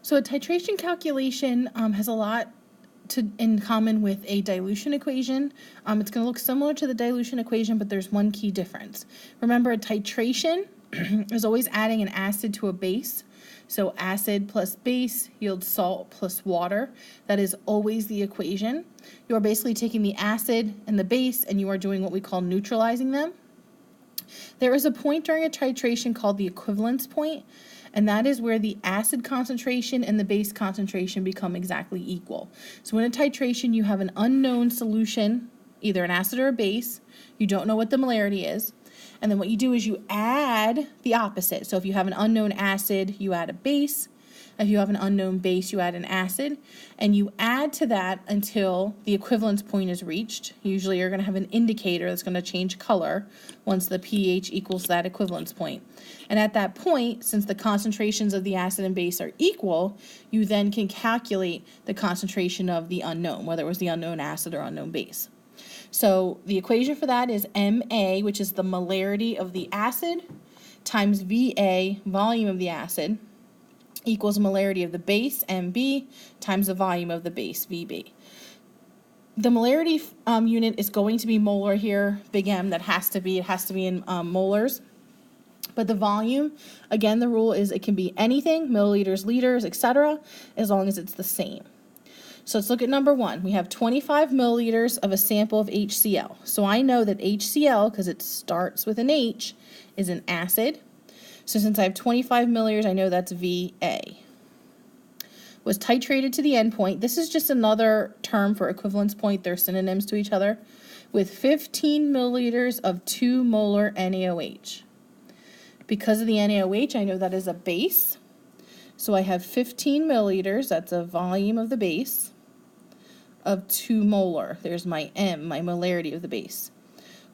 So a titration calculation has a lot in common with a dilution equation. It's going to look similar to the dilution equation, but there's one key difference. Remember, a titration is always adding an acid to a base. So acid plus base yields salt plus water. That is always the equation. You are basically taking the acid and the base and you are doing what we call neutralizing them. There is a point during a titration called the equivalence point, and that is where the acid concentration and the base concentration become exactly equal. So in a titration, you have an unknown solution, either an acid or a base. You don't know what the molarity is. And then what you do is you add the opposite. So if you have an unknown acid, you add a base. If you have an unknown base, you add an acid, and you add to that until the equivalence point is reached. Usually you're going to have an indicator that's going to change color once the pH equals that equivalence point. And at that point, since the concentrations of the acid and base are equal, you then can calculate the concentration of the unknown, whether it was the unknown acid or unknown base. So the equation for that is Ma, which is the molarity of the acid, times Va, volume of the acid, equals molarity of the base, Mb, times the volume of the base, Vb. The molarity unit is going to be molar here, big M, it has to be in molars. But the volume, again, the rule is it can be anything, milliliters, liters, etc., as long as it's the same. So let's look at number one. We have 25 milliliters of a sample of HCl. So I know that HCl, because it starts with an H, is an acid. So since I have 25 milliliters, I know that's Va. Was titrated to the endpoint. This is just another term for equivalence point. They're synonyms to each other. With 15 milliliters of 2 molar NaOH. Because of the NaOH, I know that is a base. So I have 15 milliliters, that's a volume of the base, of 2 molar. There's my M, my molarity of the base.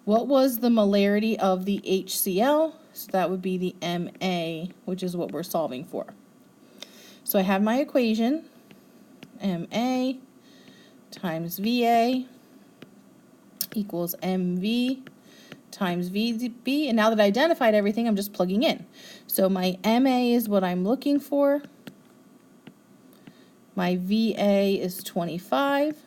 What was the molarity of the HCl? So that would be the Ma, which is what we're solving for. So I have my equation, Ma times Va equals Mv times Vb, and now that I identified everything, I'm just plugging in. So my Ma is what I'm looking for. My Va is 25.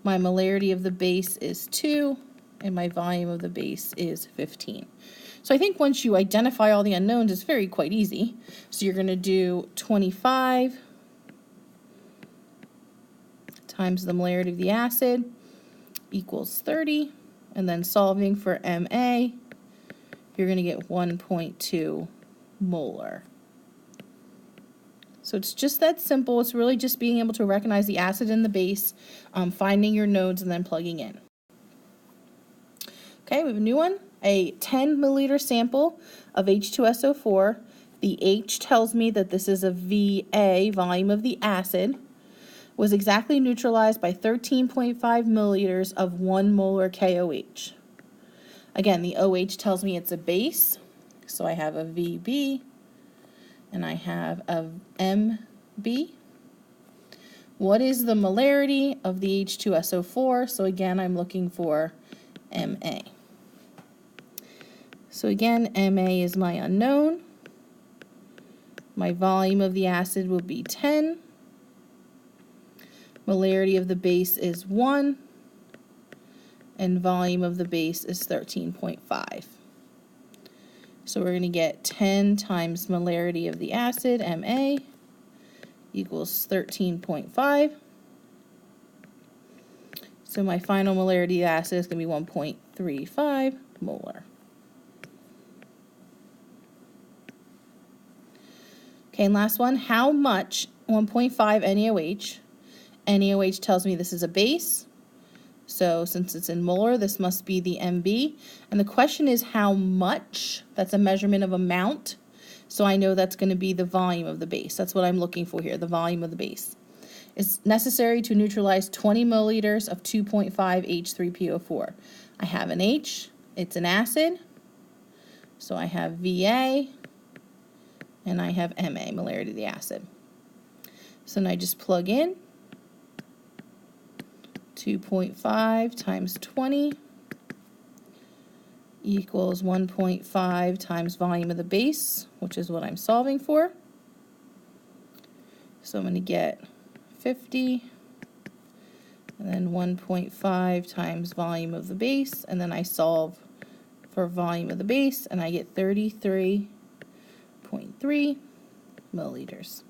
My molarity of the base is 2, and my volume of the base is 15. So I think once you identify all the unknowns, it's quite easy. So you're going to do 25 times the molarity of the acid equals 30. And then solving for Ma, you're going to get 1.2 molar. So it's just that simple. It's really just being able to recognize the acid and the base, finding your nodes, and then plugging in. Okay, we have a new one. A 10 milliliter sample of H2SO4. The H tells me that this is a Va, volume of the acid, was exactly neutralized by 13.5 milliliters of 1 molar KOH. Again, the OH tells me it's a base, so I have a Vb and I have a Mb. What is the molarity of the H2SO4? So again, I'm looking for Ma. So again, Ma is my unknown. My volume of the acid will be 10. Molarity of the base is 1, and volume of the base is 13.5. So we're going to get 10 times molarity of the acid, Ma, equals 13.5. So my final molarity of the acid is going to be 1.35 molar. Okay, and last one, how much 1.5 NaOH? NaOH tells me this is a base, so since it's in molar, this must be the Mb. And the question is how much? That's a measurement of amount, so I know that's going to be the volume of the base. That's what I'm looking for here, the volume of the base. It's necessary to neutralize 20 milliliters of 2.5 H3PO4. I have an H, it's an acid, so I have Va, and I have Ma, molarity of the acid. So now I just plug in. 2.5 times 20 equals 1.5 times volume of the base, which is what I'm solving for. So I'm going to get 50, and then 1.5 times volume of the base, and then I solve for volume of the base, and I get 33.3 milliliters.